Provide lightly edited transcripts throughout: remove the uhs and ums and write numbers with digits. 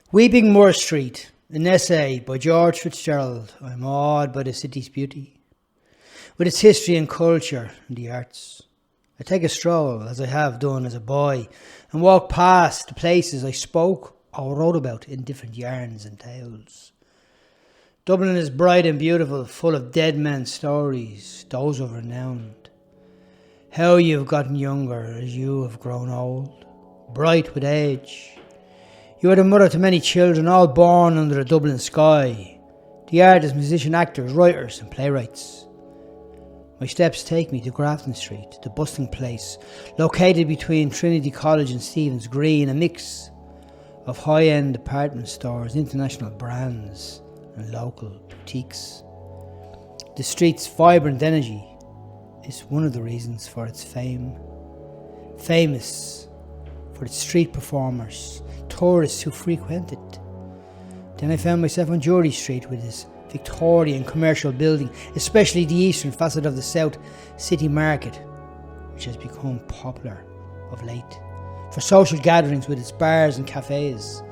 Weeping Moor Street, an essay by George Fitzgerald. I'm awed by the city's beauty, with its history and culture and the arts. I take a stroll, as I have done as a boy, and walk past the places I spoke or wrote about in different yarns and tales. Dublin is bright and beautiful, full of dead men's stories, those of renowned. How you've gotten younger as you have grown old, bright with age. You are the mother to many children, all born under a Dublin sky. The artists, musicians, actors, writers and playwrights. My steps take me to Grafton Street, the bustling place, located between Trinity College and Stephen's Green, a mix of high-end department stores, international brands and local boutiques. The street's vibrant energy is one of the reasons for its fame. Famous for its street performers, tourists who frequent it. Then I found myself on George Street with its Victorian commercial building, especially the eastern facet of the South City Market, which has become popular of late for social gatherings with its bars and cafes.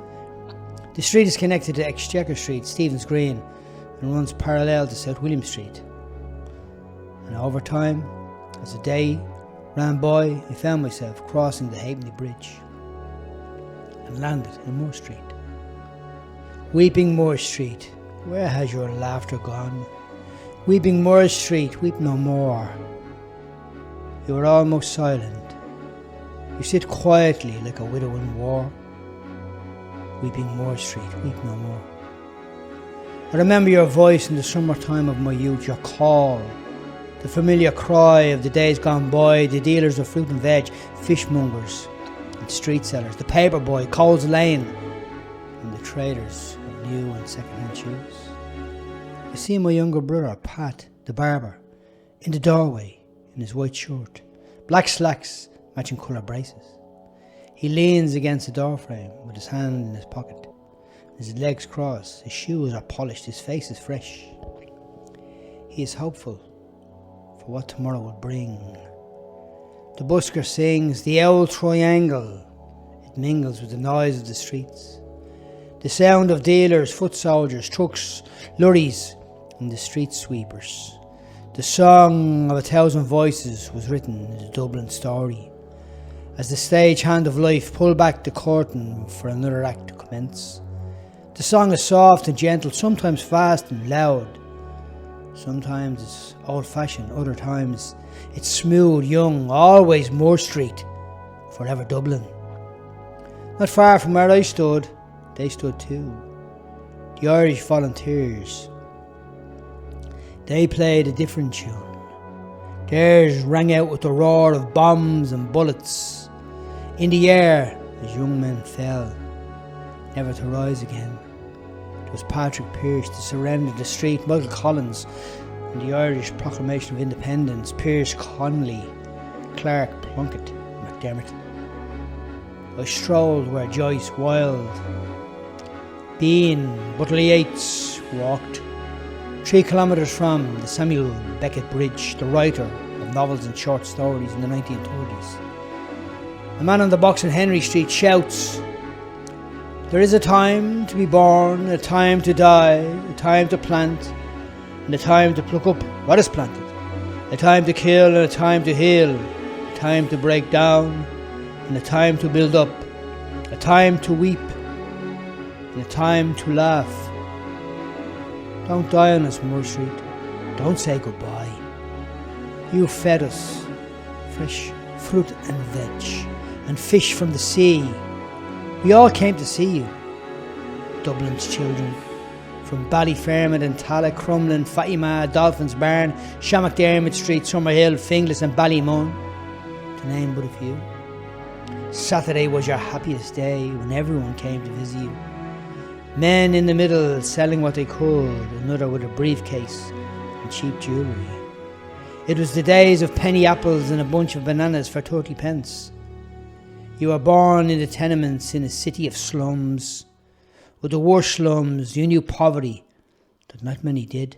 The street is connected to Exchequer Street, Stephen's Green, and runs parallel to South William Street. And over time, as the day ran by, I found myself crossing the Halfpenny Bridge and landed in Moor Street. Weeping Moor Street, where has your laughter gone? Weeping Moor Street, weep no more. You are almost silent. You sit quietly like a widow in war. Weeping Moor Street, weep no more. I remember your voice in the summertime of my youth, your call, the familiar cry of the days gone by, the dealers of fruit and veg, fishmongers and street sellers, the paper boy, Coles Lane, and the traders of new and second-hand shoes. I see my younger brother, Pat, the barber, in the doorway in his white shirt, black slacks, matching colour braces. He leans against the doorframe with his hand in his pocket, his legs crossed, his shoes are polished, his face is fresh. He is hopeful for what tomorrow will bring. The busker sings the old triangle. It mingles with the noise of the streets. The sound of dealers, foot soldiers, trucks, lorries, and the street sweepers. The song of 1,000 voices was written in the Dublin story, as the stage hand of life pulled back the curtain for another act to commence. The song is soft and gentle, sometimes fast and loud. Sometimes it's old-fashioned, other times it's smooth, young, always Moor Street, forever Dublin. Not far from where I stood, they stood too. The Irish volunteers. They played a different tune. Theirs rang out with the roar of bombs and bullets in the air as young men fell, never to rise again. It was Patrick Pearse to surrender the street, Michael Collins and the Irish Proclamation of Independence, Pearse Connolly, Clark Plunkett, McDermott. I strolled where Joyce, Wilde, Bean, Butler Yeats walked. 3 kilometres from the Samuel Beckett Bridge, the writer of novels and short stories in the 1930s. A man on the box in Henry Street shouts, "There is a time to be born, a time to die, a time to plant, and a time to pluck up what is planted, a time to kill and a time to heal, a time to break down and a time to build up, a time to weep and a time to laugh. Don't die on us, Moor Street. Don't say goodbye. You fed us fresh fruit and veg and fish from the sea. We all came to see you, Dublin's children, from Ballyfermot and Tala, Crumlin, Fatima, Dolphin's Barn, Shamrockdermot Street, Summerhill, Finglas and Ballymun, to name but a few. Saturday was your happiest day when everyone came to visit you. Men in the middle selling what they could, another with a briefcase and cheap jewellery. It was the days of penny apples and a bunch of bananas for 30 pence. You were born in the tenements in a city of slums. With the worst slums, you knew poverty that not many did.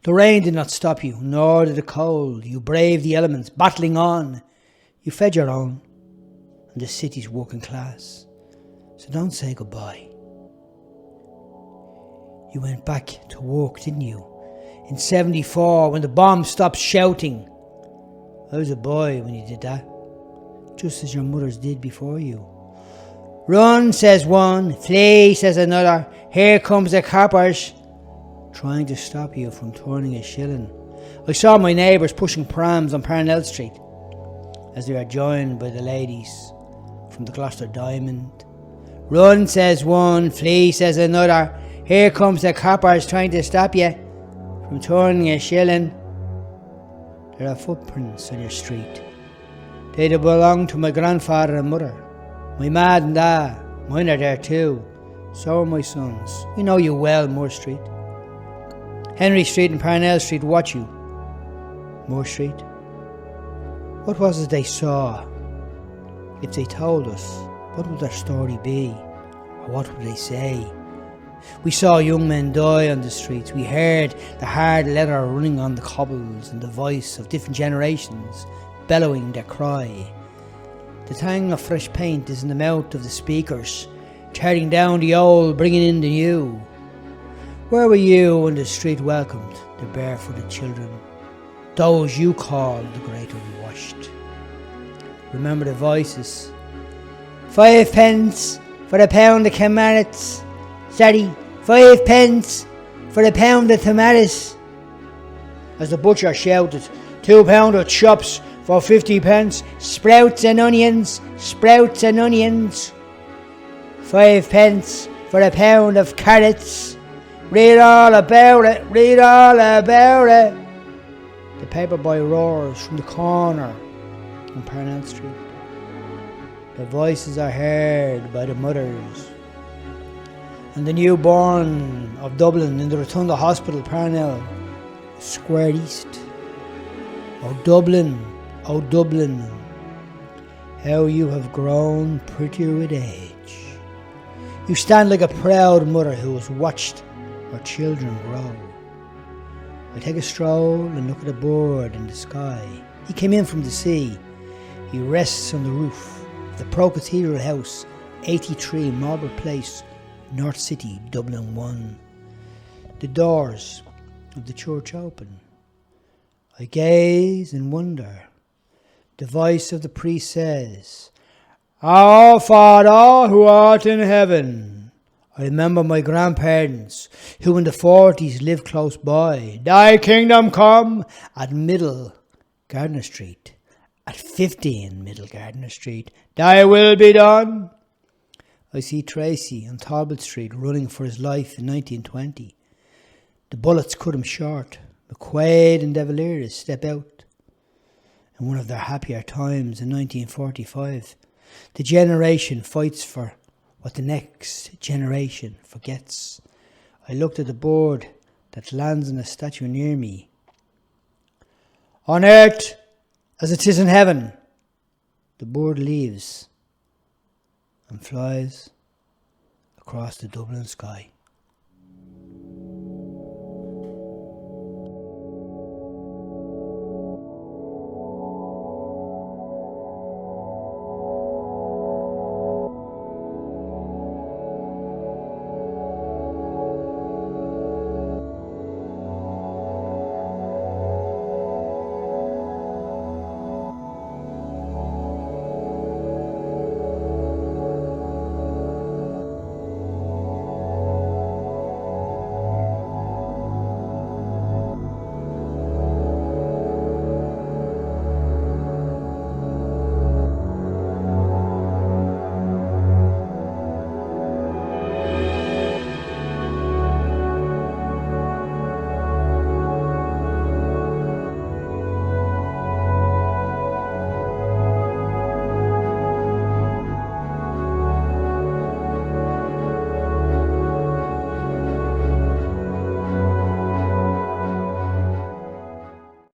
The rain did not stop you, nor did the cold. You braved the elements, battling on. You fed your own and the city's working class. So So don't say goodbye. You went back to work, didn't you? In 74, when the bomb stopped shouting. I was a boy when you did that, just as your mothers did before you. Run, says one, flee, says another. Here comes the coppers, trying to stop you from turning a shilling. I saw my neighbours pushing prams on Parnell Street as they were joined by the ladies from the Gloucester Diamond. Run, says one, flee, says another. Here comes the coppers trying to stop you from turning a shilling. There are footprints on your street. They'd have belonged to my grandfather and mother. My mad and dad, mine are there too. So are my sons. We know you well, Moore Street. Henry Street and Parnell Street watch you. Moore Street. What was it they saw? If they told us, what would their story be? Or what would they say? We saw young men die on the streets. We heard the hard leather running on the cobbles and the voice of different generations bellowing their cry. The tang of fresh paint is in the mouth of the speakers, tearing down the old, bringing in the new. Where were you when the street welcomed the barefooted children, those you called the great unwashed? Remember the voices. 5 pence for a pound of carrots. Sorry, 5 pence for a pound of tomatoes. As the butcher shouted, £2 of chops for 50 pence. Sprouts and onions, sprouts and onions. 5 pence for a pound of carrots. Read all about it, read all about it. The paperboy roars from the corner on Parnell Street. The voices are heard by the mothers. And the newborn of Dublin in the Rotunda Hospital, Parnell, square east. Oh Dublin, how you have grown prettier with age. You stand like a proud mother who has watched her children grow. I take a stroll and look at a bird in the sky. He came in from the sea. He rests on the roof of the Pro Cathedral House, 83 Marlborough Place, North City, Dublin 1. The doors of the church open. I gaze and wonder. The voice of the priest says, Our Father who art in heaven. I remember my grandparents who in the 40s lived close by. Thy kingdom come at Middle Gardner Street. At 15 Middle Gardner Street. Thy will be done. I see Tracy on Talbot Street running for his life in 1920. The bullets cut him short. McQuaid and De Valera step out. In one of their happier times in 1945, the generation fights for what the next generation forgets. I looked at the board that lands on a statue near me. On earth as it is in heaven. The bird leaves and flies across the Dublin sky.